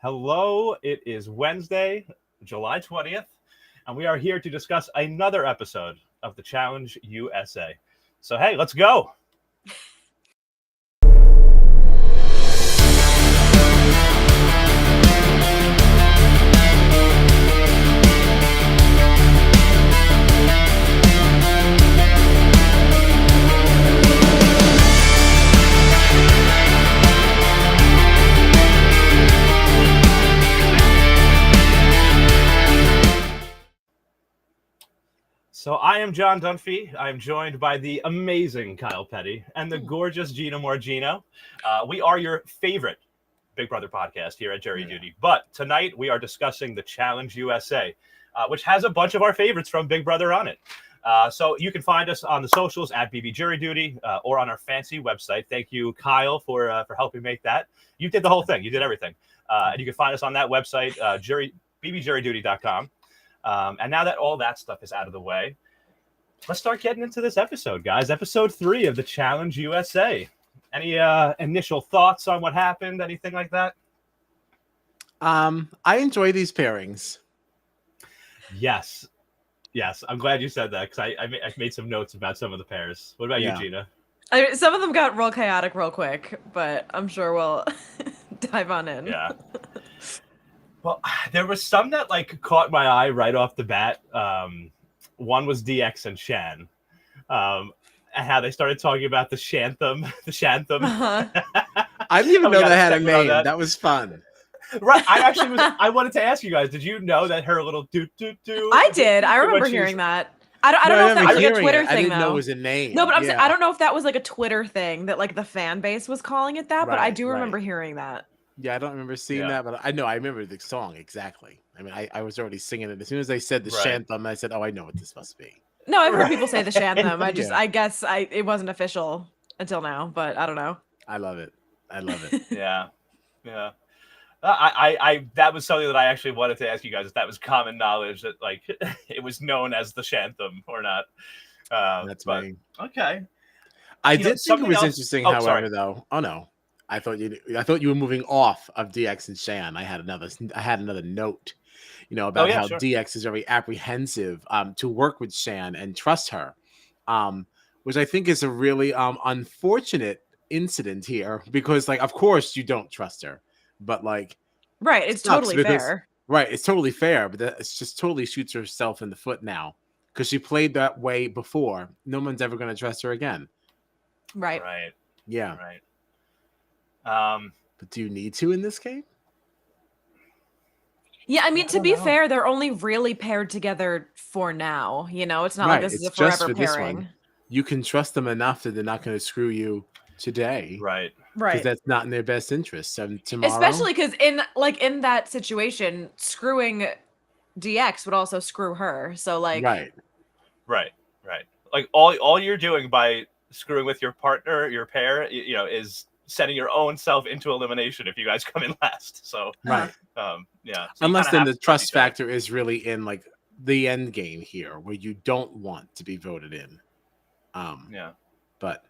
Hello, it is Wednesday, July 20th, and we are here to discuss another episode of the Challenge USA. So, hey, let's go. So I am John Dunphy. I am joined by the amazing Kyle Petty and the gorgeous Gina Morgino. We are your favorite Big Brother podcast here at Jury Duty. But tonight we are discussing the Challenge USA, which has a bunch of our favorites from Big Brother on it. So you can find us on the socials at BB Jury Duty or on our fancy website. Thank you, Kyle, for helping make that. You did the whole thing. You did everything. And you can find us on that website, bbjuryduty.com. And now that all that stuff is out of the way, let's start getting into this episode, guys. Episode 3 of the Challenge USA. Any initial thoughts on what happened? Anything like that? I enjoy these pairings. Yes. I'm glad you said that because I made some notes about some of the pairs. What about you, Gina? Some of them got real chaotic real quick, but I'm sure we'll dive on in. Yeah. Well, there was some that caught my eye right off the bat. One was DX and Shan, and how they started talking about the Shantham. Uh-huh. I didn't even know that had a name. That was fun. Right. I wanted to ask you guys, did you know that her little do? I did. I remember hearing that. I don't know if that was like a Twitter thing, I didn't though. know it was a name. No, but I'm saying, I don't know if that was like a Twitter thing that the fan base was calling it that, but I do remember hearing that. Yeah, I don't remember seeing that, but I remember the song exactly. I mean, I was already singing it. As soon as they said the Shantham, I said, oh, I know what this must be. No, I've heard people say the Shantham. I guess it wasn't official until now, but I don't know. I love it. Yeah. I that was something that I actually wanted to ask you guys if that was common knowledge that it was known as the Shantham or not. That's me. Okay. I did think it was interesting, however, though. Oh no. I thought you were moving off of DX and Shan. I had another note, about how DX is very apprehensive to work with Shan and trust her, which I think is a really unfortunate incident here because, of course you don't trust her, but right, it's totally fair. Right, it's totally fair, but it's just totally shoots herself in the foot now because she played that way before. No one's ever going to trust her again. Right. Yeah. Right. But do you need to in this game? Yeah, I mean, to be fair, they're only really paired together for now. It's not like this is a forever pairing. You can trust them enough that they're not going to screw you today. Right. Because that's not in their best interest. So tomorrow, especially because in that situation, screwing DX would also screw her. So right. All you're doing by screwing with your partner, your pair, is setting your own self into elimination if you guys come in last. So right. So unless then the trust factor is really in the end game here where you don't want to be voted in. But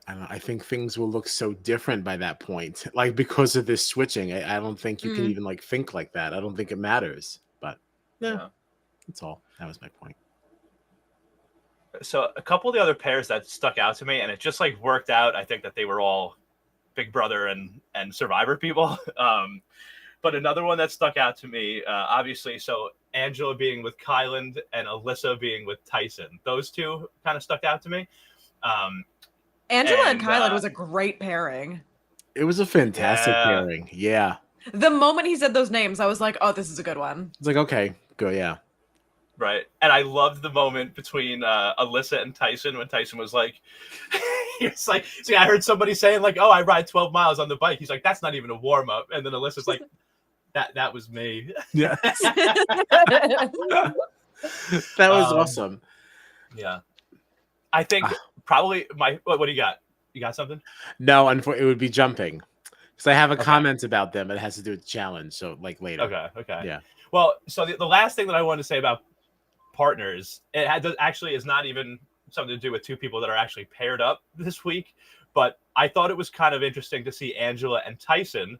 I don't know, I think things will look so different by that point. Because of this switching, I don't think you can even think like that. I don't think it matters. But that's all. That was my point. So a couple of the other pairs that stuck out to me, and it just worked out. I think that they were all Big Brother and Survivor people. But another one that stuck out to me, obviously, so Angela being with Kyland and Alyssa being with Tyson. Those two kind of stuck out to me. Angela and Kyland was a great pairing. It was a fantastic pairing. Yeah. The moment he said those names, I was like, oh, this is a good one. It's okay, go, yeah. Right. And I loved the moment between Alyssa and Tyson when Tyson was it's see, I heard somebody saying oh, I ride 12 miles on the bike. He's that's not even a warm up. And then Alyssa's that was me. Yeah. That was awesome. Yeah. I think probably what do you got? You got something? No, it would be jumping. Because I have a comment about them, but it has to do with the challenge. So later. Okay. Yeah. Well, so the last thing that I wanted to say about partners, actually is not even something to do with two people that are actually paired up this week, but I thought it was kind of interesting to see Angela and Tyson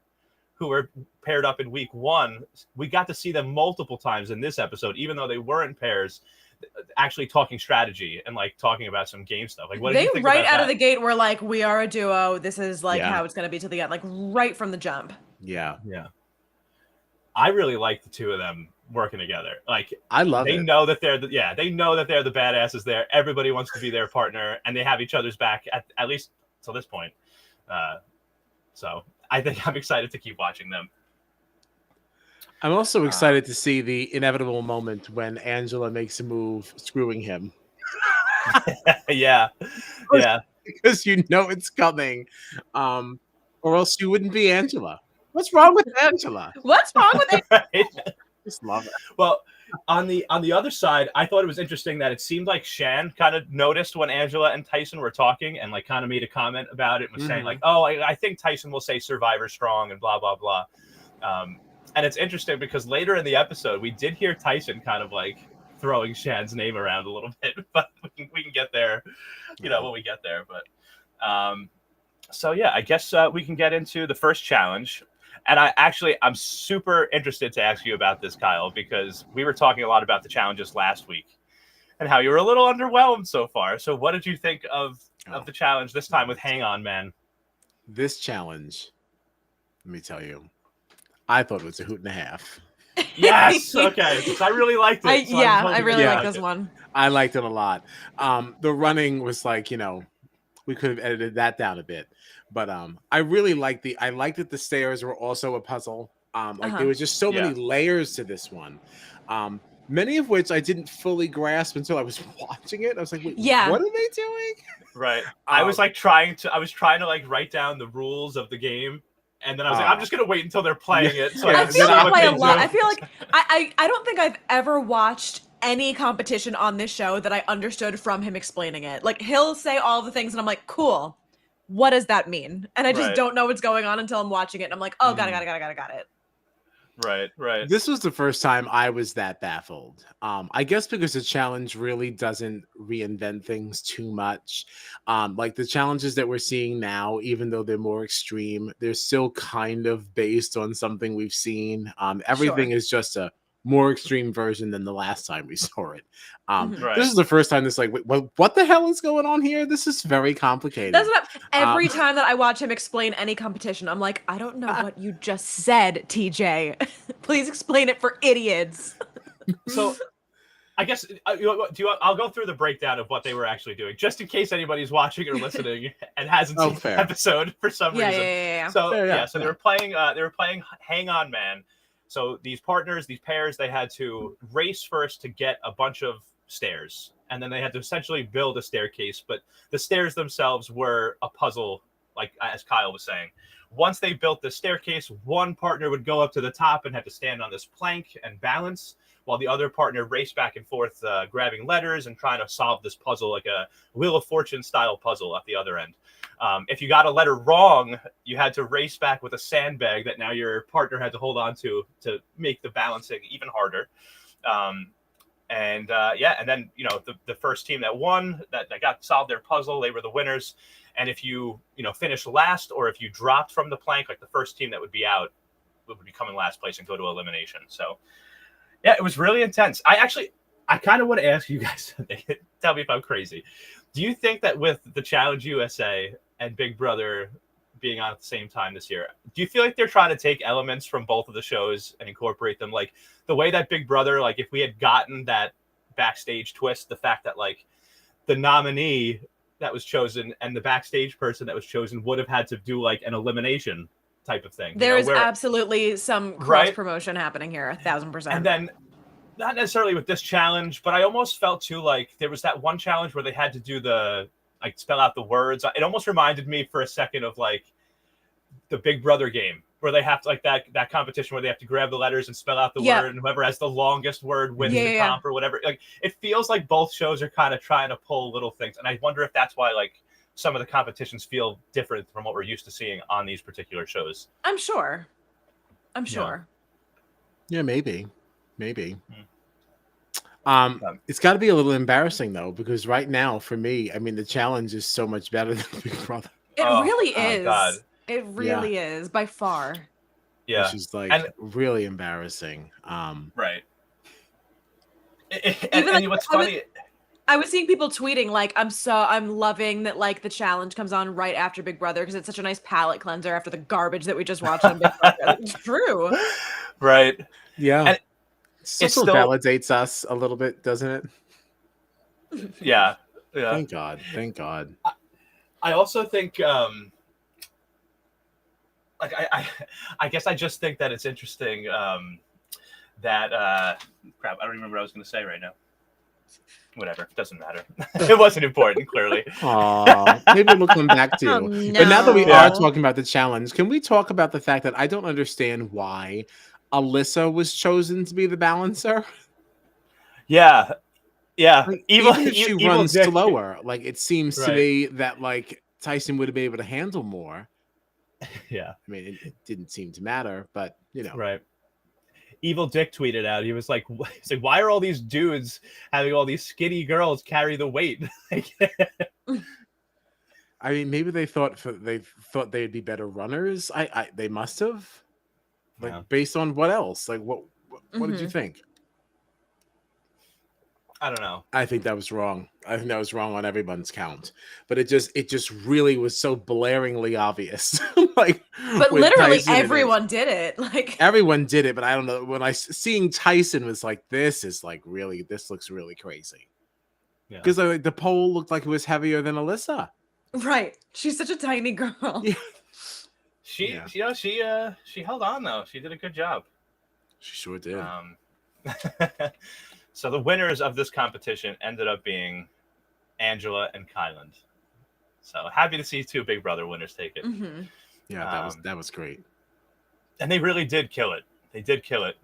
who were paired up in week 1, we got to see them multiple times in this episode, even though they weren't pairs, actually talking strategy and like talking about some game stuff. Like, what did you think right about out that? of the gate were like, we are a duo. This is like how it's going to be to the end, like right from the jump. Yeah. I really like the two of them working together. Like, I love they it. know that they know that they're the badasses there. Everybody wants to be their partner, and they have each other's back at least till this point. So I think I'm excited to keep watching them. I'm also excited to see the inevitable moment when Angela makes a move screwing him. Yeah. Because you know it's coming. Or else you wouldn't be Angela. What's wrong with Angela? What's wrong with it? Right? Just love it. Well, on the other side, I thought it was interesting that it seemed like Shan kind of noticed when Angela and Tyson were talking and like kind of made a comment about it and was saying like, oh, I think Tyson will say Survivor strong and blah, blah, blah. And it's interesting because later in the episode, we did hear Tyson kind of like throwing Shan's name around a little bit, but we can get there, when we get there. But so, yeah, I guess we can get into the first challenge. And I'm super interested to ask you about this, Kyle, because we were talking a lot about the challenges last week and how you were a little underwhelmed so far. So what did you think of the challenge this time with Hang On Man? This challenge, let me tell you, I thought it was a hoot and a half. Yes. Okay. Because I really liked it. I really like this one. I liked it a lot. The running was like, we could have edited that down a bit. But I really liked that the stairs were also a puzzle. There was just so many layers to this one. Many of which I didn't fully grasp until I was watching it. I was like, wait, what are they doing? Right. I was trying to like write down the rules of the game. And then I was like, I'm just gonna wait until they're playing it. So I feel that way a lot. I feel like I don't think I've ever watched any competition on this show that I understood from him explaining it. Like, he'll say all the things and I'm like, cool. What does that mean? And I just don't know what's going on until I'm watching it. And I'm like, oh, got it. Right. This was the first time I was that baffled. I guess because the challenge really doesn't reinvent things too much. Like the challenges that we're seeing now, even though they're more extreme, they're still kind of based on something we've seen. Everything is just a more extreme version than the last time we saw it. This is the first time this like, what the hell is going on here? This is very complicated. That's what every time that I watch him explain any competition, I'm like, I don't know what you just said, TJ. Please explain it for idiots. So I guess I'll go through the breakdown of what they were actually doing, just in case anybody's watching or listening and hasn't seen the episode for some reason. Yeah. So they were playing Hang On Man. So these partners, these pairs, they had to race first to get a bunch of stairs, and then they had to essentially build a staircase. But the stairs themselves were a puzzle, like as Kyle was saying. Once they built the staircase, one partner would go up to the top and have to stand on this plank and balance, while the other partner raced back and forth, grabbing letters and trying to solve this puzzle, like a Wheel of Fortune style puzzle at the other end. If you got a letter wrong, you had to race back with a sandbag that now your partner had to hold on to make the balancing even harder. And then, the first team that won, that got solved their puzzle, they were the winners. And if you, finished last, or if you dropped from the plank, like the first team that would be out would be coming last place and go to elimination. So, yeah, it was really intense. I kind of want to ask you guys, tell me if I'm crazy. Do you think that with the Challenge USA and Big Brother being on at the same time this year, do you feel like they're trying to take elements from both of the shows and incorporate them? Like the way that Big Brother, like if we had gotten that backstage twist, the fact that like the nominee that was chosen and the backstage person that was chosen would have had to do like an elimination type of thing. There is absolutely some cross promotion happening here, 1,000%. And then not necessarily with this challenge, but I almost felt too like there was that one challenge where they had to do the like spell out the words. It almost reminded me for a second of like the Big Brother game where they have to like that competition where they have to grab the letters and spell out the word, and whoever has the longest word wins the comp or whatever. Like it feels like both shows are kind of trying to pull little things, and I wonder if that's why like some of the competitions feel different from what we're used to seeing on these particular shows. I'm sure. Yeah, maybe. It's got to be a little embarrassing though, because right now for me, I mean, the challenge is so much better than Big Brother. It really is. God. It really is by far. Yeah. Which is like really embarrassing. Right. And what's funny, I was seeing people tweeting like, I'm loving that like the challenge comes on right after Big Brother because it's such a nice palate cleanser after the garbage that we just watched on Big Brother. It's true. Right. Yeah. And it still validates us a little bit, doesn't it? Yeah. Thank God. Thank God. I also think like I guess I just think that it's interesting that crap, I don't remember what I was gonna say right now. Whatever, doesn't matter. It wasn't important, clearly. Maybe we'll come back to you. No. But now that we are talking about the challenge, can we talk about the fact that I don't understand why Alyssa was chosen to be the balancer? Yeah. Like, even if she runs slower, like it seems to me that like Tyson would have been able to handle more. Yeah. I mean, it didn't seem to matter, but you know. Right. Evil Dick tweeted out, he was like, why are all these dudes having all these skinny girls carry the weight? I mean, maybe they thought they'd be better runners. They must have. Like based on what else? Like what did you think? I don't know. I think that was wrong. I think that was wrong on everyone's count. But it just really was so blaringly obvious. Like, but literally everyone did it. Like everyone did it, but I don't know. When seeing Tyson was like, this looks really crazy. Yeah. Because the pole looked like it was heavier than Alyssa. Right. She's such a tiny girl. Yeah. She held on though. She did a good job. She sure did. So the winners of this competition ended up being Angela and Kyland. So happy to see two Big Brother winners take it. Mm-hmm. Yeah, that was great. And they really did kill it. They did kill it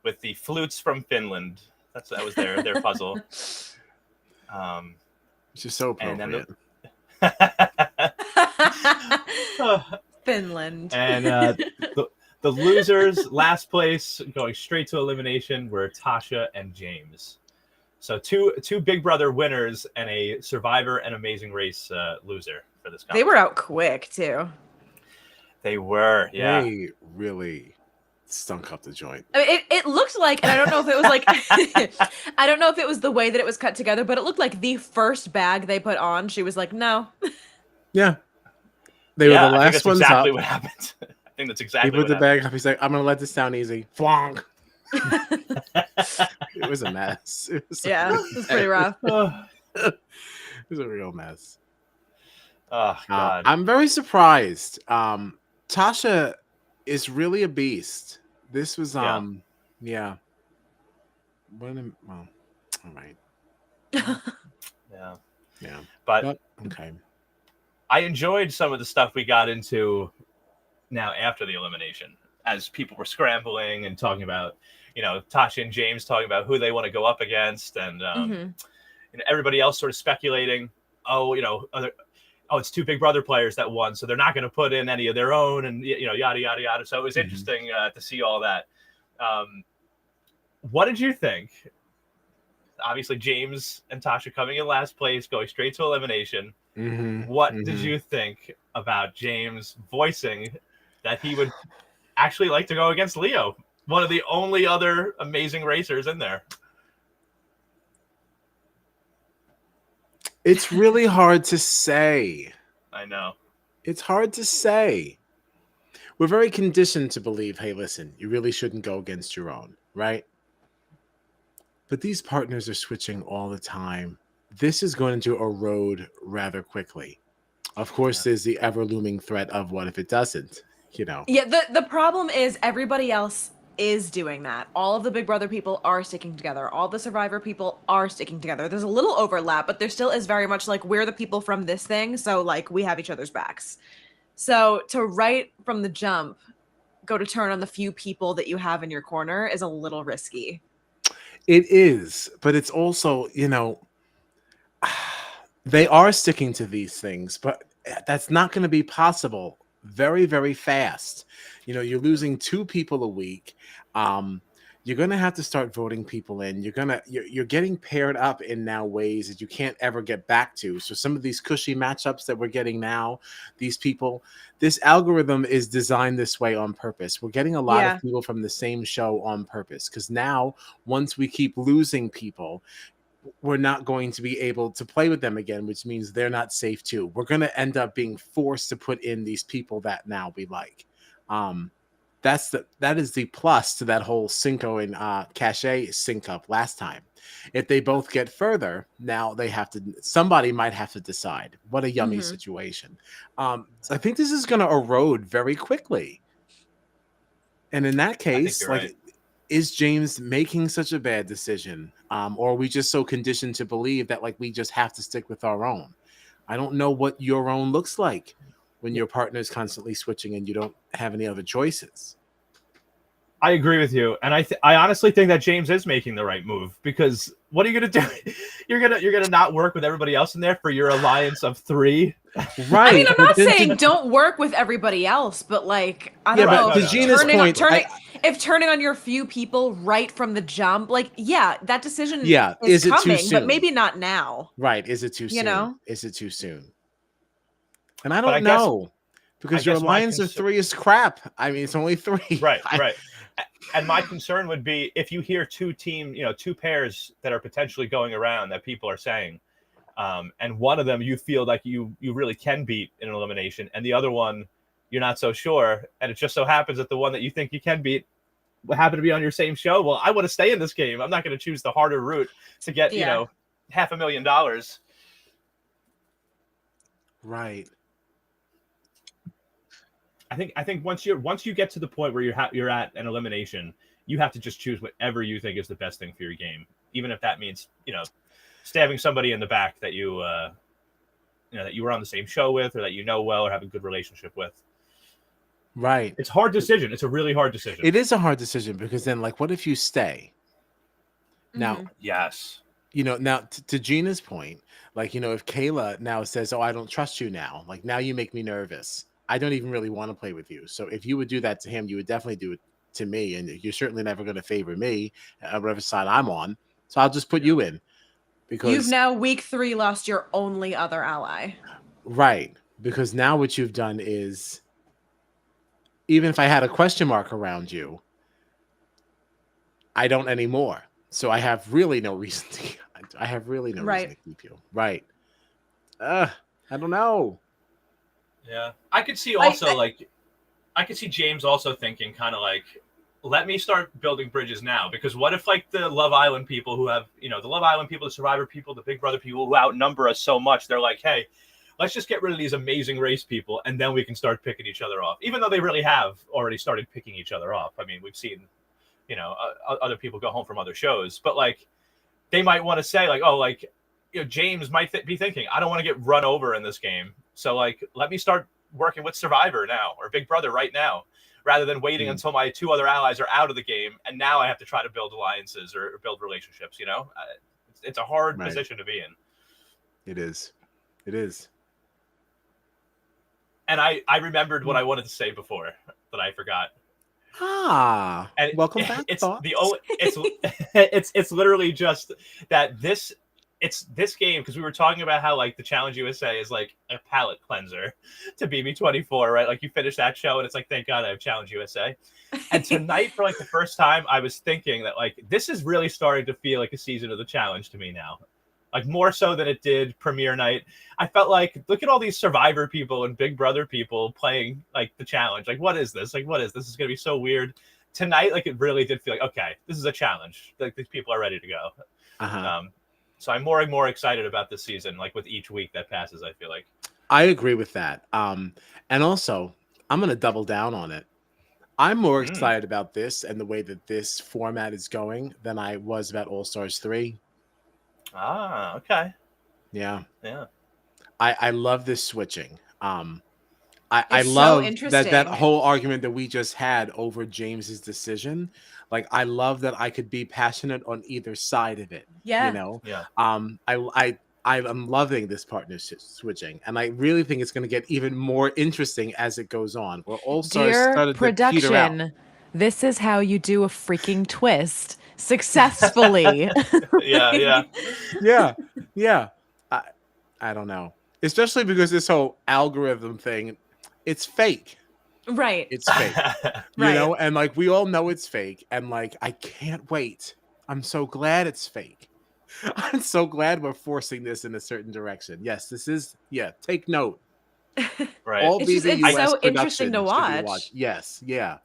with the flutes from Finland. That was their puzzle. It's just so appropriate. Finland. And the losers, last place, going straight to elimination, were Tasha and James. So two Big Brother winners and a Survivor and Amazing Race loser for this competition. They were out quick too. They were, yeah. They really stunk up the joint. I mean, it looked like, and I don't know if it was like, I don't know if it was the way that it was cut together, but it looked like the first bag they put on, she was like, no. Yeah. They were the last ones exactly up. what happened. I think that's exactly what happened. He put the bag up. He's like, I'm going to let this down easy. Flonk. It was a mess. It was pretty rough. It was a real mess. Oh, God. I'm very surprised. Tasha is really a beast. This was, well, all right. Yeah. But okay. I enjoyed some of the stuff we got into now after the elimination, as people were scrambling and talking about, Tasha and James talking about who they want to go up against, and everybody else sort of speculating, it's two Big Brother players that won, so they're not going to put in any of their own, and yada yada yada. So it was interesting to see all that. What did you think? Obviously, James and Tasha coming in last place, going straight to elimination. What did you think about James voicing that he would actually like to go against Leo, one of the only other amazing racers in there? It's really hard to say. I know. It's hard to say. We're very conditioned to believe, hey, listen, you really shouldn't go against your own, right? But these partners are switching all the time. This is going to erode rather quickly. Of course, there's the ever-looming threat of what if it doesn't, Yeah, the problem is everybody else is doing that. All of the Big Brother people are sticking together. All the Survivor people are sticking together. There's a little overlap, but there still is very much like, we're the people from this thing, so like we have each other's backs. So to right from the jump, go to turn on the few people that you have in your corner is a little risky. It is, but it's also, they are sticking to these things, but that's not going to be possible very, very fast. You're losing two people a week. you're gonna have to start voting people in. You're getting paired up in now ways that you can't ever get back to. So some of these cushy matchups that we're getting now, this algorithm is designed this way on purpose. We're getting a lot of people from the same show on purpose, because now once we keep losing people, we're not going to be able to play with them again, which means they're not safe too. We're going to end up being forced to put in these people that now we like. That is the plus to that whole Cinco and Cachet sync up last time. If they both get further, now somebody might have to decide. What a yummy situation. So I think this is going to erode very quickly. And in that case, like, is James making such a bad decision? Or are we just so conditioned to believe that, like, we just have to stick with our own? I don't know what your own looks like when your partner is constantly switching and you don't have any other choices. I agree with you, and I honestly think that James is making the right move, because what are you going to do? You're gonna not work with everybody else in there for your alliance of 3, right? I mean, I'm not saying don't work with everybody else, but like, I don't know. To Gina's point, if turning on your few people right from the jump, like, that decision is it coming, too soon? But maybe not now. Right? Is it too soon? You know? Is it too soon? And I don't know, because your alliance of 3 is crap. I mean, it's only 3. Right. And my concern would be if you hear 2 pairs that are potentially going around that people are saying, and one of them you feel like you really can beat in an elimination, and the other one you're not so sure, and it just so happens that the one that you think you can beat happen to be on your same show. Well, I want to stay in this game. I'm not going to choose the harder route to get $500,000. Right. I think once you get to the point where you're at an elimination, you have to just choose whatever you think is the best thing for your game, even if that means stabbing somebody in the back that you that you were on the same show with, or that well, or have a good relationship with. Right. It's a hard decision. It's a really hard decision. It is a hard decision, because then, like, what if you stay? Now, yes. Now to Gina's point, like, if Kayla now says, "Oh, I don't trust you now," like, now you make me nervous. I don't even really want to play with you. So if you would do that to him, you would definitely do it to me. And you're certainly never going to favor me, whatever side I'm on. So I'll just put you in. Because you've now week 3 lost your only other ally. Right. Because now what you've done is, even if I had a question mark around you, I don't anymore. So I have really no reason to reason to keep you. Right. I don't know. Yeah, I could see also I could see James also thinking kind of like, let me start building bridges now, because what if, like, the Love Island people who have, the Love Island people, the Survivor people, the Big Brother people who outnumber us so much, they're like, hey, let's just get rid of these amazing race people, and then we can start picking each other off, even though they really have already started picking each other off. I mean, we've seen, other people go home from other shows, but, like, they might want to say, like, oh, like, James might be thinking, I don't want to get run over in this game. So, like, let me start working with Survivor now, or Big Brother right now, rather than waiting until my 2 other allies are out of the game, and now I have to try to build alliances or build relationships. It's a hard position to be in. It is. It is. And I remembered what I wanted to say before that I forgot. And welcome back. It's it's literally just that it's this game, because we were talking about how, like, the Challenge USA is like a palate cleanser to BB24, right? Like, you finish that show and it's like, thank God I have Challenge USA. And tonight, for like the first time, I was thinking that, like, this is really starting to feel like a season of the Challenge to me now. Like, more so than it did premiere night. I felt like, look at all these Survivor people and Big Brother people playing, like, the Challenge. Like, what is this? Like, what is this? This is going to be so weird. Tonight, like, it really did feel like, okay, this is a challenge. Like, these people are ready to go. So I'm more and more excited about this season, like, with each week that passes, I feel like. I agree with that. And also, I'm going to double down on it. I'm more excited about this and the way that this format is going than I was about All Stars 3. Ah, okay. Yeah. Yeah. I love this switching. I love that whole argument that we just had over James's decision. Like, I love that I could be passionate on either side of it. Yeah. Yeah. I'm loving this partnership switching, and I really think it's going to get even more interesting as it goes on. We're all started to peter out. this is how you do a freaking twist successfully. Yeah. I don't know. Especially because this whole algorithm thing, it's fake. Right. It's fake. You know, and like we all know it's fake. And like I can't wait. I'm so glad it's fake. I'm so glad we're forcing this in a certain direction. Yes, this is take note. Right. All it's so interesting to watch. Yes, yeah.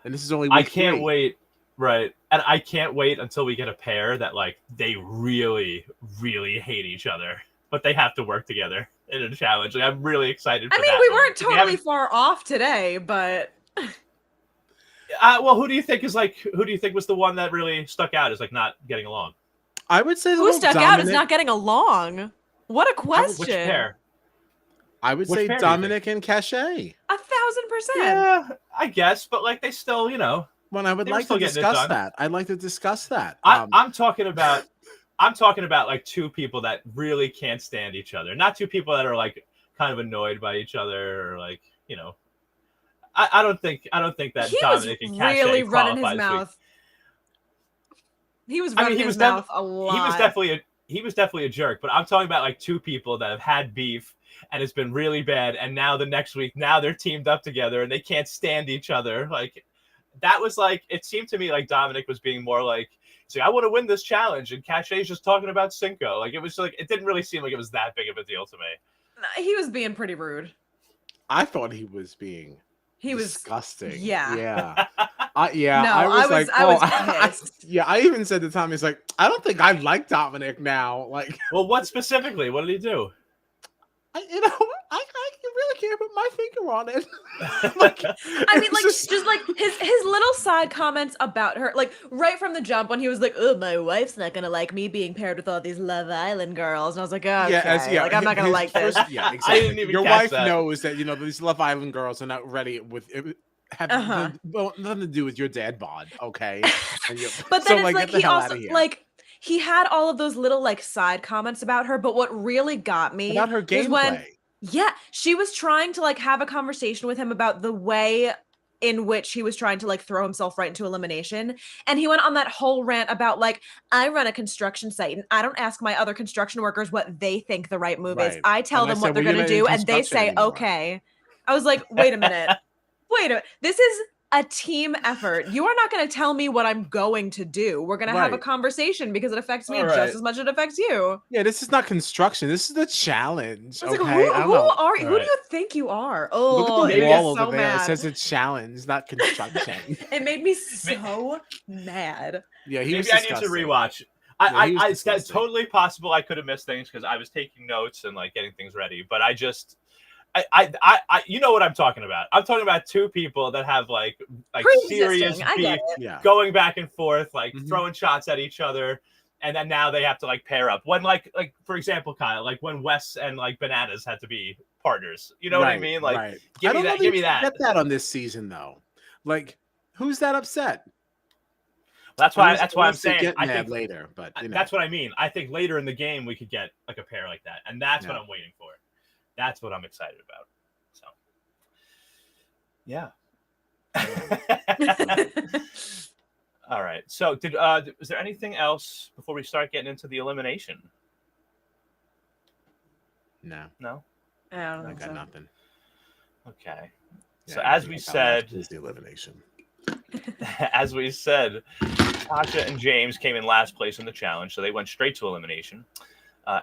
And this is only I week can't 3. wait. Right. And I can't wait until we get a pair that like they really, really hate each other, but they have to work together in a challenge. Like, I'm really excited for that. We weren't totally far off today, but well, who do you think was the one that really stuck out as like not getting along? I would say who stuck out is not getting along. What a question. Which pair? I would say Dominic and Cachet. 1,000%. Yeah, I guess, but like they still, Well, I would like to discuss that. I'd like to discuss that. I'm talking about like two people that really can't stand each other, not two people that are like kind of annoyed by each other or like, I don't think that he Dominic and Cachet really running his mouth. He was running his mouth a lot. He was definitely a jerk, but I'm talking about like two people that have had beef and it's been really bad, and now the next week now they're teamed up together and they can't stand each other. Like that was like, it seemed to me like Dominic was being more like, I want to win this challenge, and Cachet's just talking about Cinco. Like it was like, it didn't really seem like it was that big of a deal to me. He was being pretty rude. I thought he was being disgusting. Yeah. I was pissed. I even said to Tommy, it's like, I don't think I like Dominic now. Like, well, what specifically? What did he do? I really can't put my finger on it. just like his little side comments about her, like right from the jump when he was like, "Oh, my wife's not gonna like me being paired with all these Love Island girls," and I was like, "Okay, like I'm not gonna like this." Yeah, exactly. I didn't even Your catch wife that. knows that these Love Island girls are not ready with it. Nothing to do with your dad bod, okay? But then it's like he also like he had all of those little like side comments about her, but what really got me about her gameplay. Was when she was trying to like have a conversation with him about the way in which he was trying to like throw himself right into elimination, and he went on that whole rant about like, I run a construction site and I don't ask my other construction workers what they think the right move is. I tell them what they're going to do and they say okay. I was like, wait a minute. This is a team effort. You are not going to tell me what I'm going to do. We're going to have a conversation because it affects me just as much as it affects you. Yeah, this is not construction. This is the challenge. I was like, who do you think you are? Oh, look at the wall over there. It says it's challenge, not construction. It made me so mad. Yeah, he was maybe I need to rewatch. It's totally possible I could have missed things because I was taking notes and like getting things ready, but I just. You know what I'm talking about. I'm talking about two people that have like serious beef, going back and forth, like throwing shots at each other, and then now they have to like pair up. When like for example, Kyle, like when Wes and like Bananas had to be partners. You know what I mean? Like, give me that. Give me that. Get that on this season though. Like, who's that upset? That's why I'm saying I think later, but that's what I mean. I think later in the game we could get like a pair like that, and that's what I'm waiting for. That's what I'm excited about. So, yeah. All right. So, was there anything else before we start getting into the elimination? No. I got nothing. Okay. Yeah, so as we said, is the elimination. As we said, Tasha and James came in last place in the challenge, so they went straight to elimination.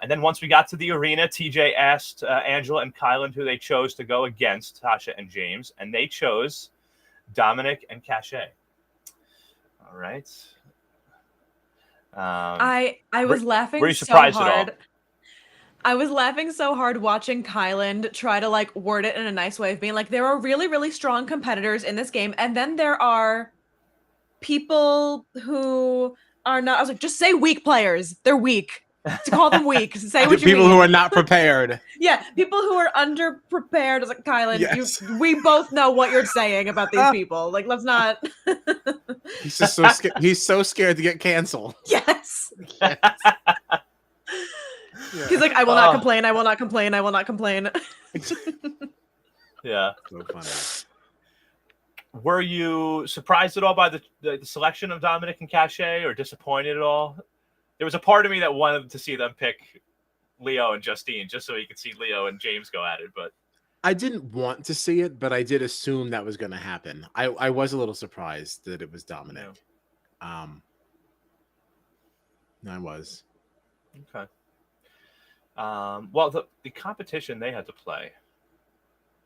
And then once we got to the arena, TJ asked Angela and Kylan who they chose to go against Tasha and James, and they chose Dominic and Cachet. All right. I was laughing were you so surprised hard. at all? I was laughing so hard watching Kylan try to like word it in a nice way of being like, there are really, really strong competitors in this game, and then there are people who are not. I was like, just say weak players. They're weak. To call them weak. Say what you mean. People who are not prepared. Yeah, people who are underprepared. I was like, Kylan, we both know what you're saying about these people. Like, let's not. He's just so scared. He's so scared to get canceled. Yes. He's like, I will not complain. I will not complain. I will not complain. Yeah. So funny. were you surprised at all by the selection of Dominic and Cachet, or disappointed at all? There was a part of me that wanted to see them pick Leo and Justine just so you could see Leo and James go at it, but I didn't want to see it, but I did assume that was going to happen. I was a little surprised that it was Dominic. Yeah. I was. Okay. Well, the competition they had to play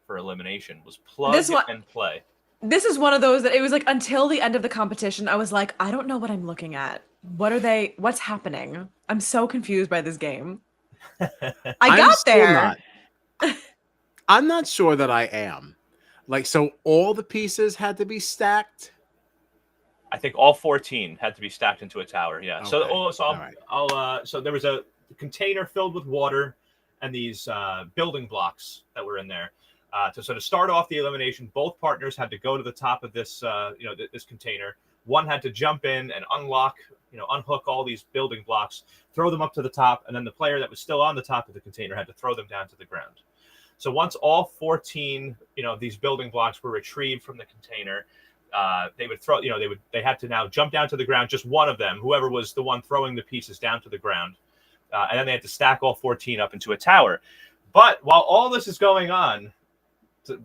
for elimination was plug and play. This is one of those that it was like until the end of the competition, I was like, I don't know what I'm looking at. What's happening? I'm so confused by this game. I got there. I'm not sure that I am. Like, so all the pieces had to be stacked? I think all 14 had to be stacked into a tower, yeah. Okay. So there was a container filled with water and these building blocks that were in there. To start off the elimination, both partners had to go to the top of this, this container. One had to jump in and unhook all these building blocks, throw them up to the top, and then the player that was still on the top of the container had to throw them down to the ground. So once all 14, these building blocks were retrieved from the container, they had to now jump down to the ground, just one of them, whoever was the one throwing the pieces down to the ground, and then they had to stack all 14 up into a tower. But while all this is going on,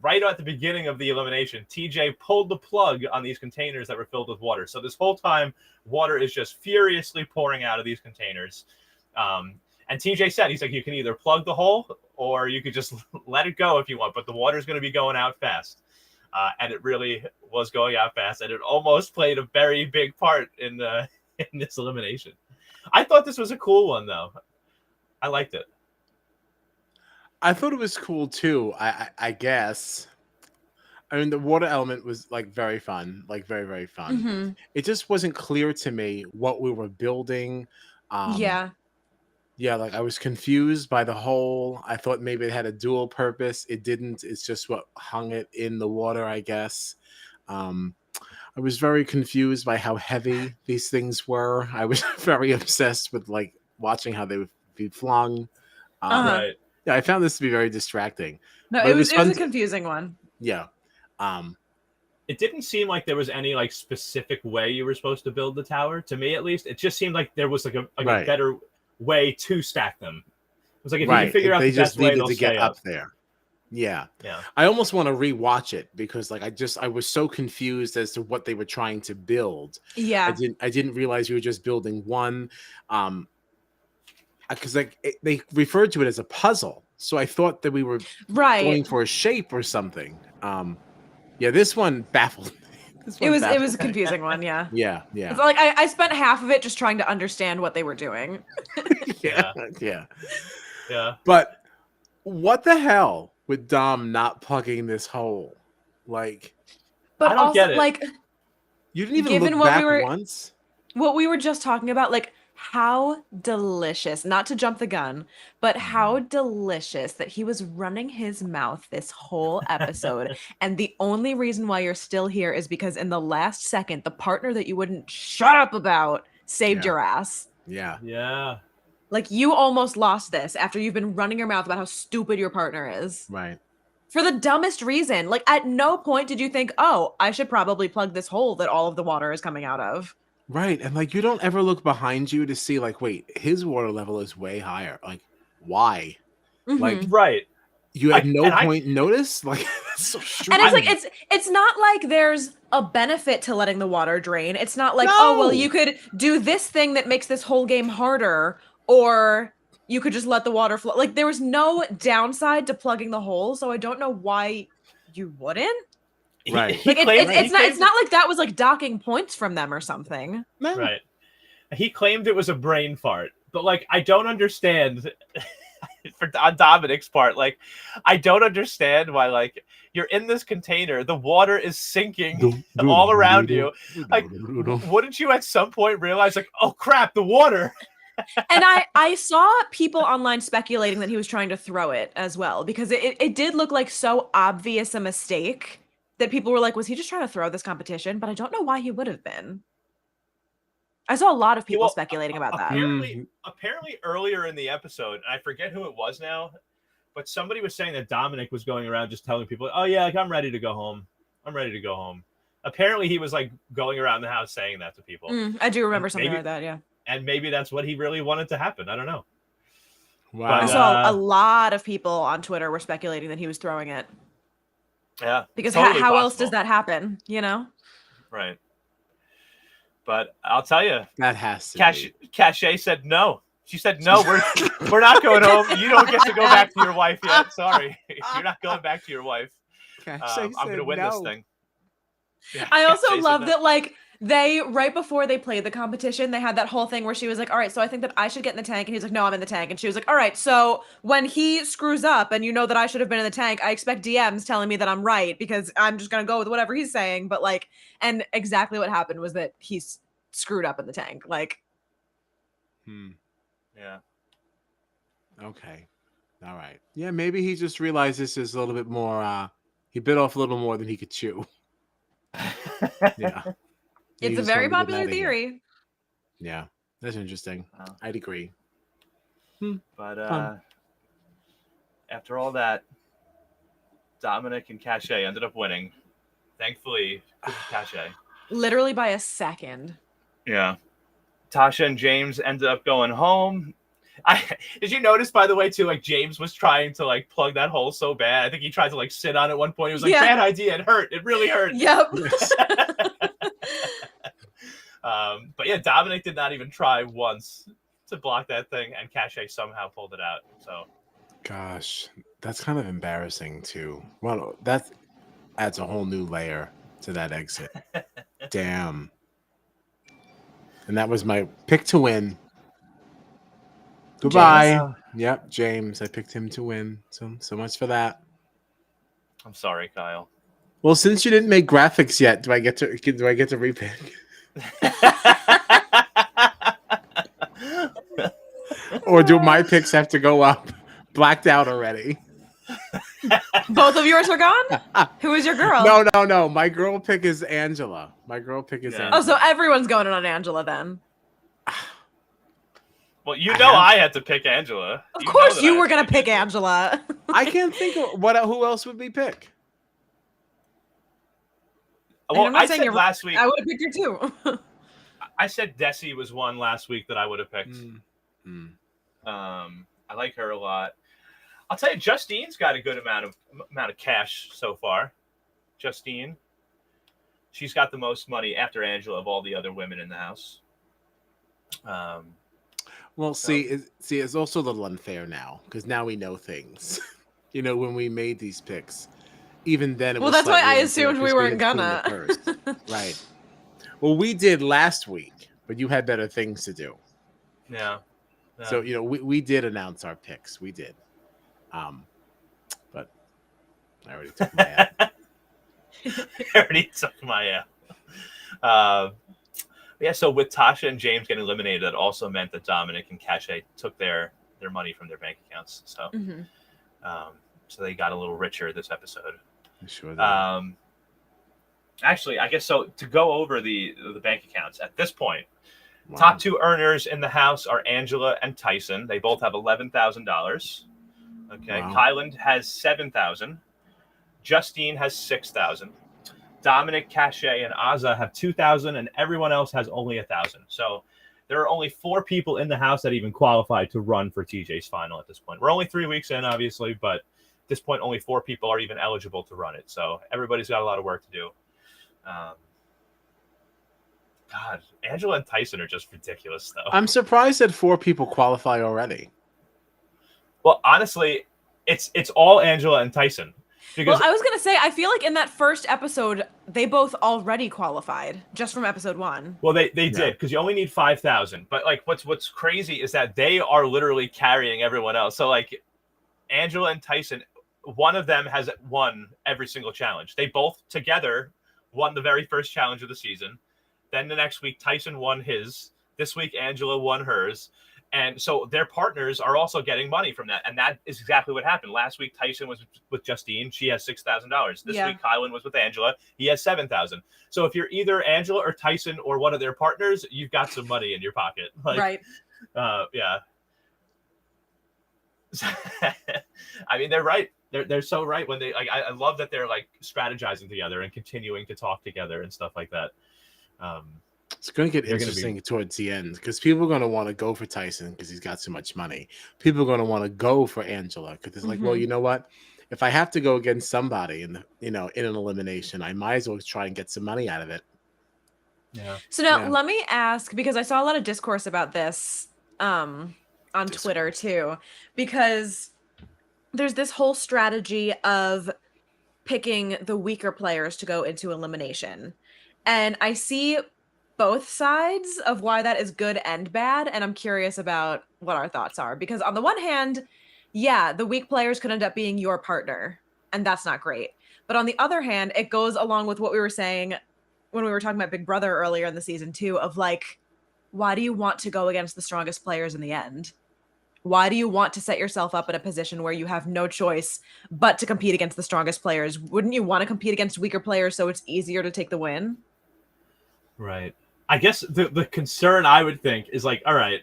right at the beginning of the elimination, TJ pulled the plug on these containers that were filled with water. So this whole time, water is just furiously pouring out of these containers. And TJ said, he's like, you can either plug the hole or you could just let it go if you want, but the water's going to be going out fast. And it really was going out fast, and it almost played a very big part in this elimination. I thought this was a cool one, though. I liked it. I thought it was cool too. I guess. I mean, the water element was like very fun, like very, very fun. Mm-hmm. It just wasn't clear to me what we were building. Yeah, like I was confused by the hole. I thought maybe it had a dual purpose. It didn't. It's just what hung it in the water, I guess. I was very confused by how heavy these things were. I was very obsessed with like watching how they would be flung. Right. Yeah, I found this to be very distracting. No, it was a confusing one. Yeah. It didn't seem like there was any like specific way you were supposed to build the tower. To me, at least, it just seemed like there was like a better way to stack them. It was like if you can figure out the best way, they'll get up there. Yeah. Yeah. I almost want to rewatch it because like I was so confused as to what they were trying to build. Yeah. I didn't realize you were just building one. Because they referred to it as a puzzle, so I thought that we were going for a shape or something. Yeah, this one baffled me. It was a confusing one, yeah. Yeah. It's like I spent half of it just trying to understand what they were doing. Yeah. But what the hell with Dom not plugging this hole? Like, but I don't get it. Like, you didn't even look back once. What we were just talking about, like, how delicious, not to jump the gun, but how delicious that he was running his mouth this whole episode. And the only reason why you're still here is because in the last second, the partner that you wouldn't shut up about saved your ass. Yeah. Like, you almost lost this after you've been running your mouth about how stupid your partner is. Right. For the dumbest reason. Like, at no point did you think, oh, I should probably plug this hole that all of the water is coming out of. Right. And like, you don't ever look behind you to see like, wait, his water level is way higher. Like, why? Mm-hmm. Like, right. You had no point notice? Like, that's so strange. And it's like, it's not like there's a benefit to letting the water drain. It's not like, oh, well, you could do this thing that makes this whole game harder, or you could just let the water flow. Like, there was no downside to plugging the hole, so I don't know why you wouldn't. Right. Like, it's not like that was like docking points from them or something. No. Right. He claimed it was a brain fart, but like, I don't understand on Dominic's part. Like, I don't understand why, like, you're in this container, the water is sinking all around you. Like, wouldn't you at some point realize, like, oh crap, the water? And I saw people online speculating that he was trying to throw it as well, because it did look like so obvious a mistake that people were like, was he just trying to throw this competition? But I don't know why he would have been. I saw a lot of people speculating about that. Apparently earlier in the episode, and I forget who it was now, but somebody was saying that Dominic was going around just telling people, oh yeah, like, I'm ready to go home. Apparently, he was like going around the house saying that to people. I do remember something like that. Yeah. And maybe that's what he really wanted to happen. I don't know. Wow. But, a lot of people on Twitter were speculating that he was throwing it. Yeah. Because totally how else does that happen? You know? Right. But I'll tell you, that has to Cachet said no. She said, no, we're not going home. You don't get to go back to your wife yet. Sorry. You're not going back to your wife. I'm going to win this thing. Yeah, I also love that, like, they, right before they played the competition, they had that whole thing where she was like, all right, so I think that I should get in the tank. And he's like, no, I'm in the tank. And she was like, all right, so when he screws up and you know that I should have been in the tank, I expect DMs telling me that I'm right because I'm just going to go with whatever he's saying. But, like, and exactly what happened was that he's screwed up in the tank. Like, yeah. Okay. All right. Yeah, maybe he just realized this is a little bit more, he bit off a little more than he could chew. Yeah. It's a very popular theory. Yeah. That's interesting. I'd agree. But after all that, Dominic and Cachet ended up winning. Thankfully, Cachet. Literally by a second. Yeah. Tasha and James ended up going home. Did you notice, by the way, too, like James was trying to like plug that hole so bad. I think he tried to like sit on it at one point. He was like, bad idea. It hurt. It really hurt. Yep. But yeah, Dominic did not even try once to block that thing, and Cachet somehow pulled it out. So, gosh, that's kind of embarrassing too. Well, that adds a whole new layer to that exit. Damn. And that was my pick to win. Goodbye. James. Yep, James. I picked him to win. So much for that. I'm sorry, Kyle. Well, since you didn't make graphics yet, do I get to repick? Or do my picks have to go up? Blacked out already. Both of yours are gone? Who is your girl? No. My girl pick is Angela. Angela. Oh, so everyone's going on Angela then. Well, I had to pick Angela. Of course you were going to pick Angela. I can't think of who else would we pick? Well, I said last week. I would have picked her too. I said Desi was one last week that I would have picked. I like her a lot. I'll tell you, Justine's got a good amount of cash so far. Justine. She's got the most money after Angela of all the other women in the house. Well, it's also a little unfair now because now we know things. When we made these picks, even then it was. Well, that's why I assumed we weren't gonna. Right. Well, we did last week, but you had better things to do. Yeah. So we did announce our picks. We did. But I already took my out. Yeah, so with Tasha and James getting eliminated, that also meant that Dominic and Cachet took their money from their bank accounts. So, so they got a little richer this episode. Sure. Actually, I guess so. To go over the bank accounts at this point, top two earners in the house are Angela and Tyson. They both have $11,000. Okay, wow. Kyland has $7,000. Justine has $6,000. Dominic, Cachet, and Azza have $2,000, and everyone else has only $1,000. So there are only 4 people in the house that even qualify to run for TJ's final at this point. We're only 3 weeks in, obviously, but at this point, only 4 people are even eligible to run it. So everybody's got a lot of work to do. God, Angela and Tyson are just ridiculous, though. I'm surprised that 4 people qualify already. Well, honestly, it's all Angela and Tyson. Well, I was going to say, I feel like in that first episode, they both already qualified just from episode 1. Well, they did, because you only need 5,000. But like, what's crazy is that they are literally carrying everyone else. So like, Angela and Tyson, one of them has won every single challenge. They both together won the very first challenge of the season. Then the next week, Tyson won his. This week, Angela won hers. And so their partners are also getting money from that. And that is exactly what happened. Last week, Tyson was with Justine. She has $6,000. This week, Kylan was with Angela. He has $7,000. So if you're either Angela or Tyson or one of their partners, you've got some money in your pocket. Like, right. Yeah. I mean, they're right. They're so right when they like. I love that they're like strategizing together and continuing to talk together and stuff like that. It's going to get interesting towards the end because people are going to want to go for Tyson because he's got so much money. People are going to want to go for Angela because it's like, well, you know what? If I have to go against somebody in in an elimination, I might as well try and get some money out of it. Yeah. So now let me ask, because I saw a lot of discourse about this on Twitter too, because there's this whole strategy of picking the weaker players to go into elimination. And I see both sides of why that is good and bad. And I'm curious about what our thoughts are. Because on the one hand, yeah, the weak players could end up being your partner, and that's not great. But on the other hand, it goes along with what we were saying when we were talking about Big Brother earlier in the season too, of like, why do you want to go against the strongest players in the end? Why do you want to set yourself up in a position where you have no choice but to compete against the strongest players? Wouldn't you want to compete against weaker players so it's easier to take the win? Right. I guess the concern I would think is like, all right,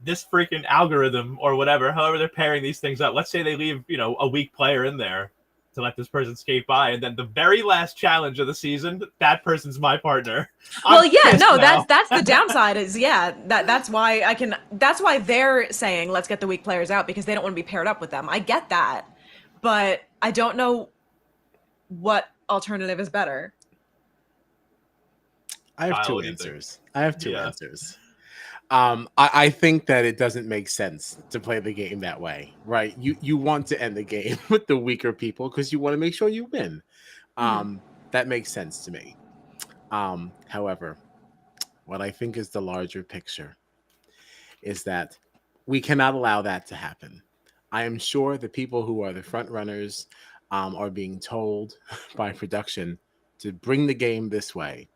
this freaking algorithm or whatever, however they're pairing these things up, let's say they leave, a weak player in there to let this person skate by, and then the very last challenge of the season, that person's my partner. Well, yeah, no, that's the downside is, that's why they're saying let's get the weak players out, because they don't want to be paired up with them. I get that, but I don't know what alternative is better. I have two answers. I think that it doesn't make sense to play the game that way, right? You want to end the game with the weaker people because you want to make sure you win. That makes sense to me. However, what I think is the larger picture is that we cannot allow that to happen. I am sure the people who are the front runners are being told by production to bring the game this way.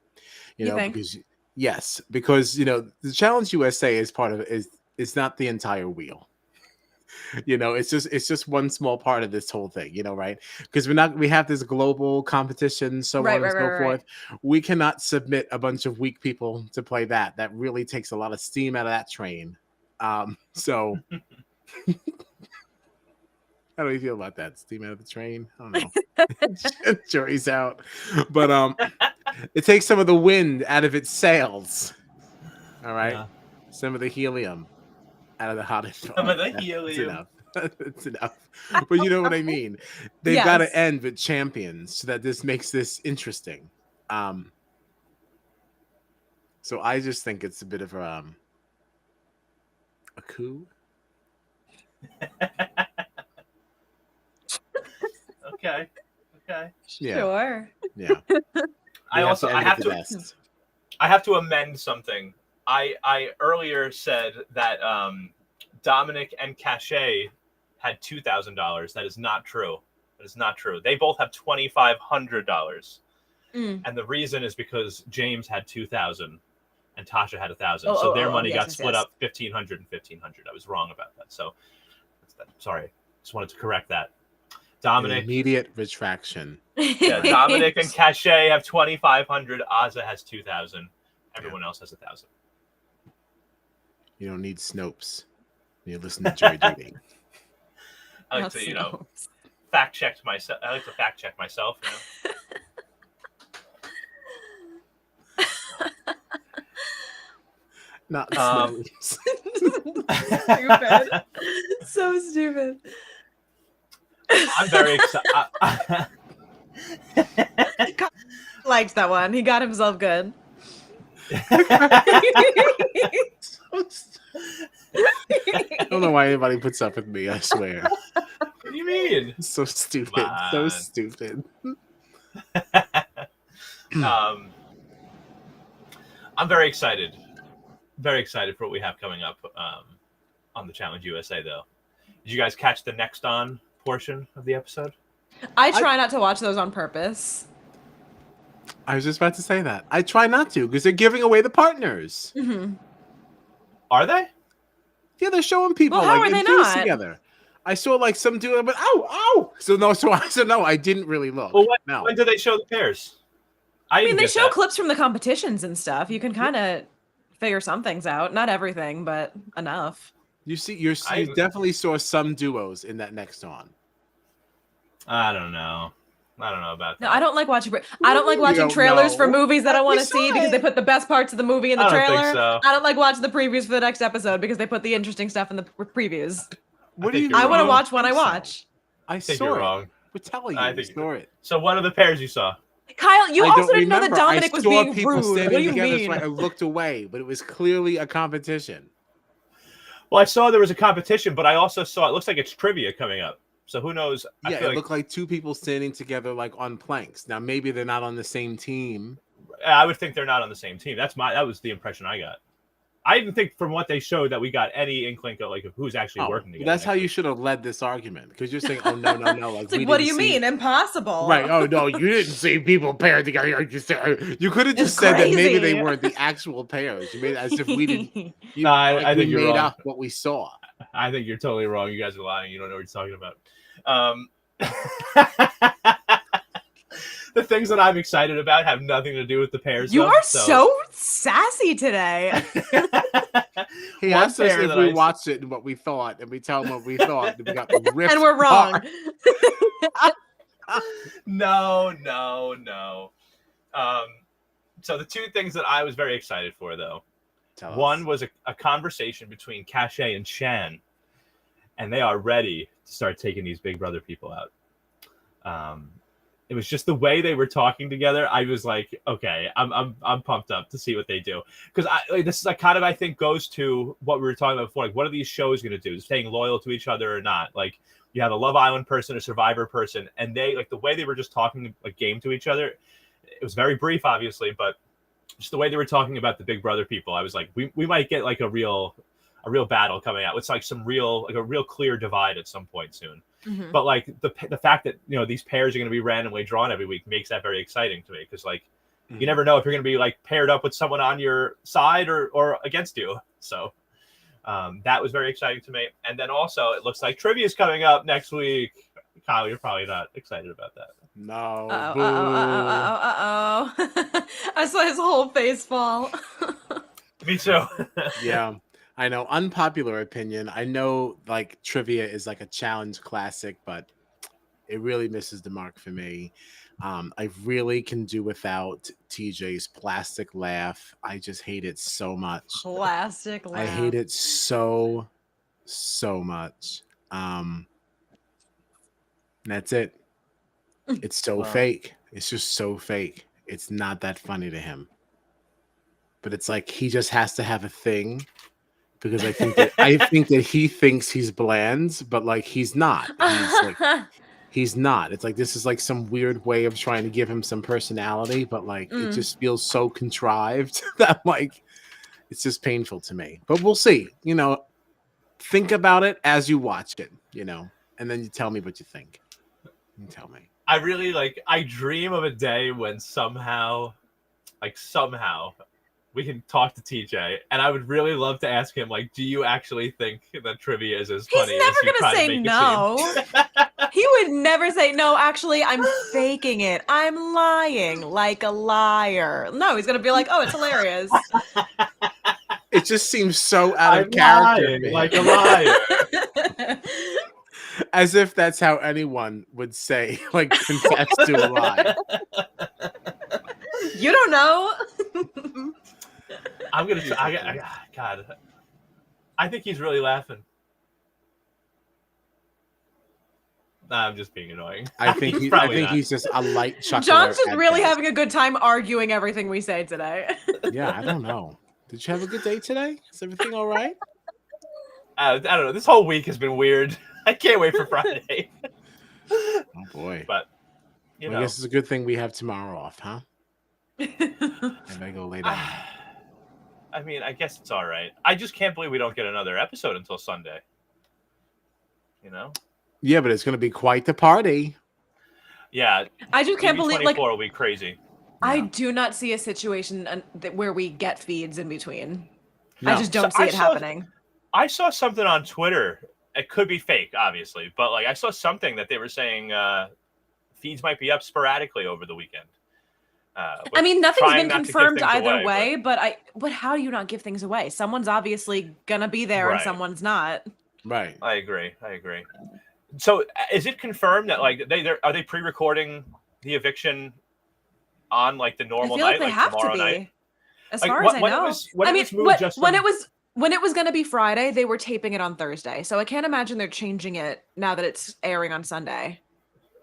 Because the Challenge USA is part of it. Is not the entire wheel. It's just one small part of this whole thing. Right? Because we have this global competition, so on and so forth. We cannot submit a bunch of weak people to play that. That really takes a lot of steam out of that train. So. How do you feel about that? Steam out of the train? I don't know. Jury's out. But it takes some of the wind out of its sails. All right? Yeah. Some of the helium out of the hottest. Some of the helium. That's enough. But you know what I mean? They've got to end with champions so that this makes this interesting. So I just think it's a bit of a coup. Okay. Yeah. Sure. Yeah. I have to amend something. I earlier said that Dominic and Cachet had $2,000. That is not true. They both have $2,500. And the reason is because James had 2,000 and Tasha had 1,000. So their money got split up 1,500 and 1,500. I was wrong about that. So sorry. Just wanted to correct that. Dominic. Immediate retraction. Yeah, Dominic and Cachet have 2,500. Azah has 2,000. Everyone else has 1,000. You don't need Snopes. You listen to Jury Duty. I like to, fact check myself. I like to fact check myself. Not Snopes. Stupid. So stupid. I'm very excited. Liked that one. He got himself good. I don't know why anybody puts up with me, I swear. What do you mean? So stupid. So stupid. I'm very excited. Very excited for what we have coming up on the Challenge USA, though. Did you guys catch the next on portion of the episode? I try not to watch those on purpose. I was just about to say that. I try not to because they're giving away the partners. Mm-hmm. Are they? Yeah, they're showing people how are they not together. I saw like some dude, but ow. So no, I didn't really look. Well, when do they show the pairs? I mean, they show clips from the competitions and stuff. You can kind of figure some things out. Not everything, but enough. You definitely saw some duos in that next on. I don't know about that. No, I don't like watching. I don't like watching trailers for movies that I want to see because they put the best parts of the movie in the trailer. Think so. I don't like watching the previews for the next episode because they put the interesting stuff in the previews. What do you? I want to watch when I watch. I think saw you're it. wrong. We're telling you, I saw it. So what are the pairs you saw? Kyle, you also didn't know that Dominic was being rude. What do you mean? So I looked away, but it was clearly a competition. Well, I saw there was a competition, but I also saw it looks like it's trivia coming up. So who knows? Yeah, it looked like two people standing together like on planks. Now maybe they're not on the same team. I would think they're not on the same team. That was the impression I got. I didn't think from what they showed that we got any inkling of like who's actually working together. That's how you should have led this argument, because you're saying, "Oh no." Like, what do you mean? Impossible. Right? Oh no, you didn't see people paired together. You could have just said that maybe they weren't the actual pairs. You made it as if we didn't. I think you're made wrong. up what we saw. I think you're totally wrong. You guys are lying. You don't know what you're talking about. The things that I'm excited about have nothing to do with the pairs. You are so sassy today. He asked us if we watched it and what we thought, and we tell him what we thought, and we got the ripped and we're wrong. No. So the two things that I was very excited for, though, one was a conversation between Cache and Shan, and they are ready to start taking these Big Brother people out. It was just the way they were talking together. I was like, okay, I'm pumped up to see what they do, because this is I think goes to what we were talking about before. Like, what are these shows going to do? Staying loyal to each other or not? Like, you have a Love Island person, a Survivor person, and they the way they were just talking like game to each other. It was very brief, obviously, but just the way they were talking about the Big Brother people, I was like, we might get like a real battle coming out. It's like a real clear divide at some point soon. Mm-hmm. But like the fact that these pairs are going to be randomly drawn every week makes that very exciting to me, because you never know if you're going to be like paired up with someone on your side or against you. So that was very exciting to me. And then also it looks like trivia is coming up next week. Kyle, you're probably not excited about that. No. I saw his whole face fall. Me too. Yeah. I know, unpopular opinion. I know like trivia is like a challenge classic, but it really misses the mark for me. I really can do without TJ's plastic laugh. I just hate it so much. Plastic laugh. I hate it so much. That's it. It's so fake. It's just so fake. It's not that funny to him. But it's like he just has to have a thing. Because I think that he thinks he's bland, but like he's not. He's not. It's like this is like some weird way of trying to give him some personality, but like it just feels so contrived that like it's just painful to me. But we'll see. Think about it as you watch it, and then you tell me what you think. You tell me. I really I dream of a day when somehow we can talk to TJ, and I would really love to ask him, do you actually think that trivia is as funny as you try to make it seem? He's never going to say no. He would never say, no, actually, I'm faking it. I'm lying like a liar. No, he's going to be like, oh, it's hilarious. It just seems so out of character. Like a liar. As if that's how anyone would say, confess to a lie. You don't know. I'm gonna. God, I think he's really laughing. Nah, I'm just being annoying. I think he's just a light chuckler. John's just really having a good time arguing everything we say today. Yeah, I don't know. Did you have a good day today? Is everything all right? I don't know. This whole week has been weird. I can't wait for Friday. Oh boy! But I guess it's a good thing we have tomorrow off, huh? And I go lay down. I mean, I guess it's all right. I just can't believe we don't get another episode until Sunday. Yeah, but it's going to be quite the party. Yeah, I just can't believe 24 will be crazy. I do not see a situation where we get feeds in between. No. I just don't see it happening. I saw something on Twitter. It could be fake, obviously, but I saw something that they were saying feeds might be up sporadically over the weekend. I mean, nothing's been confirmed either way, but how do you not give things away? Someone's obviously gonna be there and someone's not. Right. I agree. So is it confirmed that like are they pre-recording the eviction on like the normal night, like tomorrow night? As far as I know. When it was going to be Friday, they were taping it on Thursday. So I can't imagine they're changing it now that it's airing on Sunday.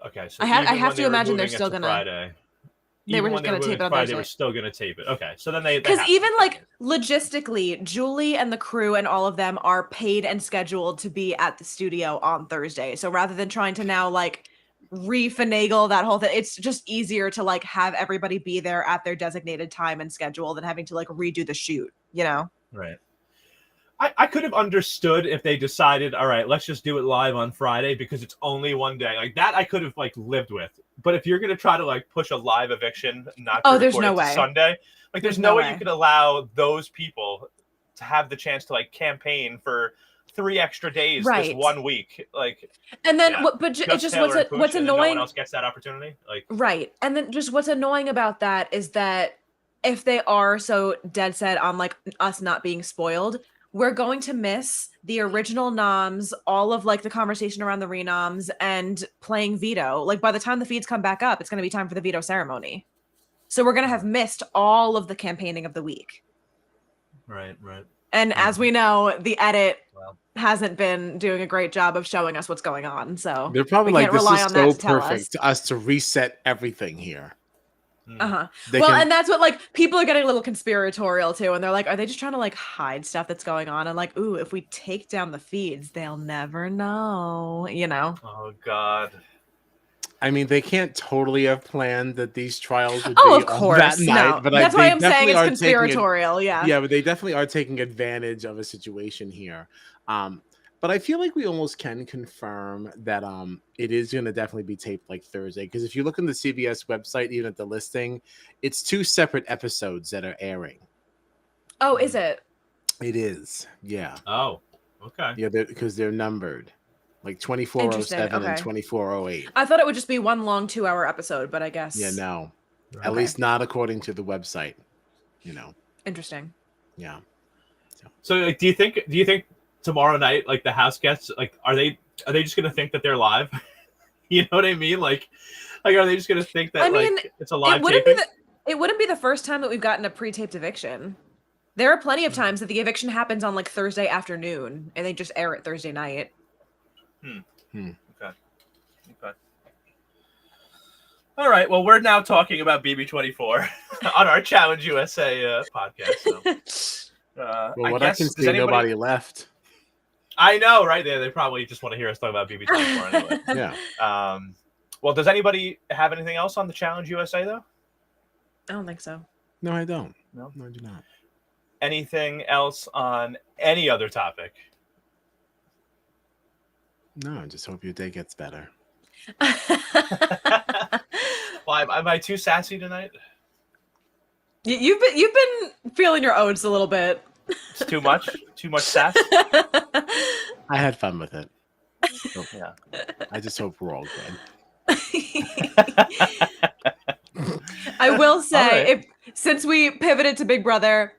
Okay, so I have to imagine they're still going to Friday. They were just going to tape it on Thursday. They were still going to tape it. Okay, so then because even like logistically, Julie and the crew and all of them are paid and scheduled to be at the studio on Thursday. So rather than trying to now like refinagle that whole thing, it's just easier to like have everybody be there at their designated time and schedule than having to like redo the shoot, you know? Right. I could have understood if they decided, all right, let's just do it live on Friday because it's only one day. Like that I could have like lived with. But if you're gonna try to like push a live eviction, not there's no way. Sunday, like there's no way you could allow those people to have the chance to like campaign for 3 extra days this 1 week. Like, and then it's just what's annoying. No one else gets that opportunity. Like, right. And then just what's annoying about that is that if they are so dead set on like us not being spoiled, we're going to miss the original noms, all of like the conversation around the renoms and playing veto. Like by the time the feeds come back up, it's going to be time for the veto ceremony. So we're going to have missed all of the campaigning of the week. Right. And as we know, the edit hasn't been doing a great job of showing us what's going on. So they're probably like, this is so perfect to us to reset everything here. And that's what like people are getting a little conspiratorial too, and they're like, are they just trying to like hide stuff that's going on? And like, ooh, if we take down the feeds, they'll never know, you know? Oh God. I mean, they can't totally have planned that these trials would be on that night, but that's why I'm saying it's conspiratorial. Yeah, but they definitely are taking advantage of a situation here. But I feel like we almost can confirm that it is going to definitely be taped like Thursday. Because if you look on the CBS website, even at the listing, it's 2 separate episodes that are airing. Oh, is it? It is. Yeah. Oh, okay. Yeah, because they're numbered. Like 2407 and 2408. I thought it would just be one long 2-hour episode, but I guess. Yeah, no. Okay. At least not according to the website. You know. Interesting. Yeah. So like, do you think tomorrow night, like the house guests, like are they just gonna think that they're live? You know what I mean? Like are they just gonna think that it's a live taping? It wouldn't be the first time that we've gotten a pre-taped eviction. There are plenty of times that the eviction happens on like Thursday afternoon and they just air it Thursday night. Okay. All right. Well, we're now talking about BB24 on our Challenge USA podcast. So, I can see nobody left. I know, right? They probably just want to hear us talk about BB24 anyway. Yeah. Well, does anybody have anything else on the Challenge USA though? I don't think so. No, I don't. No, I do not. Anything else on any other topic? No, I just hope your day gets better. Well, am I too sassy tonight? You've been feeling your oats a little bit. It's too much sass. I had fun with it. So, yeah. I just hope we're all good. I will say, since we pivoted to Big Brother,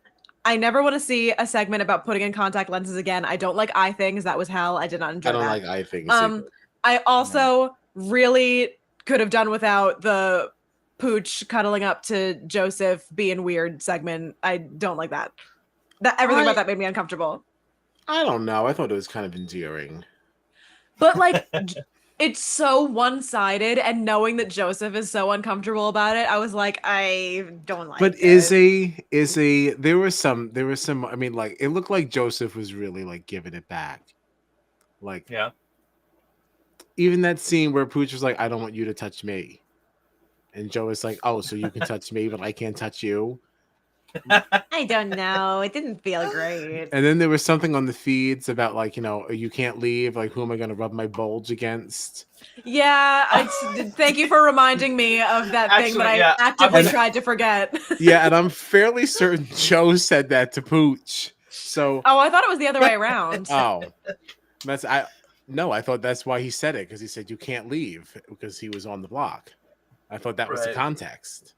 I never want to see a segment about putting in contact lenses again. I don't like eye things. That was hell. I did not enjoy that. I don't like eye things either. I also really could have done without the Pooch cuddling up to Joseph being weird segment. I don't like that. Everything about that made me uncomfortable. I don't know. I thought it was kind of endearing. But like it's so one-sided, and knowing that Joseph is so uncomfortable about it, I was like, I don't like it. But there was some I mean, like it looked like Joseph was really like giving it back. Like, yeah. Even that scene where Pooch was like, I don't want you to touch me. And Joe is like, oh, so you can touch me, but I can't touch you. I don't know. It didn't feel great. And then there was something on the feeds about like, you can't leave. Like, who am I going to rub my bulge against? Yeah. Thank you for reminding me of that thing that I actively tried to forget. Yeah. And I'm fairly certain Joe said that to Pooch. So. Oh, I thought it was the other way around. Oh, I thought that's why he said it. Because he said you can't leave because he was on the block. I thought that was the context.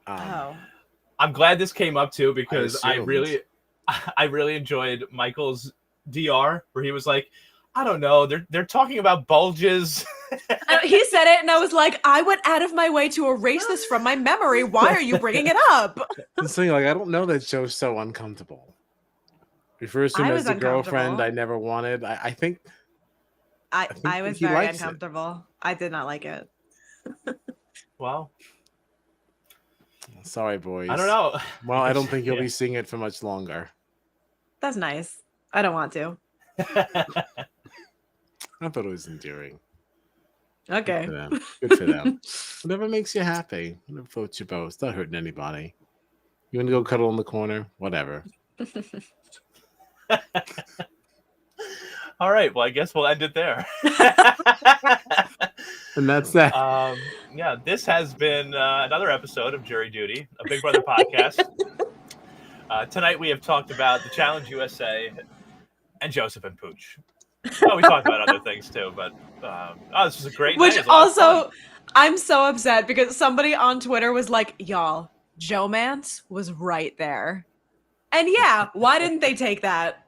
I'm glad this came up too, because I really enjoyed Michael's DR where he was like, I don't know, they're talking about bulges. He said it, and I was like, I went out of my way to erase this from my memory. Why are you bringing it up? I'm saying, like, I don't know, that show's so uncomfortable. Refers to him as the girlfriend I never wanted. I think I was very uncomfortable. I did not like it. Wow. Sorry, boys. I don't know. Well, I don't think you'll be seeing it for much longer. That's nice. I don't want to. I thought it was endearing. Okay. Good for them. Whatever makes you happy. Whatever floats your boat. It's not hurting anybody. You want to go cuddle in the corner? Whatever. All right. Well, I guess we'll end it there. And that's that. Yeah, this has been another episode of Jury Duty, a Big Brother podcast. Tonight we have talked about the Challenge USA and Joseph and Pooch. Oh, we talked about other things too, but this was a great night. Which also, I'm so upset because somebody on Twitter was like, y'all, Joe Mance was right there. And yeah, why didn't they take that?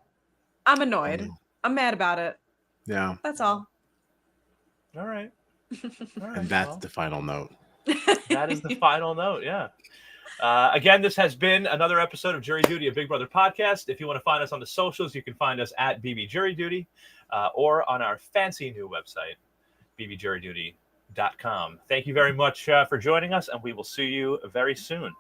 I'm annoyed. I'm mad about it. Yeah. That's all. All right. And that's the final note. That is the final note, yeah. Again, this has been another episode of Jury Duty, a Big Brother podcast. If you want to find us on the socials, you can find us at BB Jury Duty or on our fancy new website, bbjuryduty.com. Thank you very much for joining us, and we will see you very soon.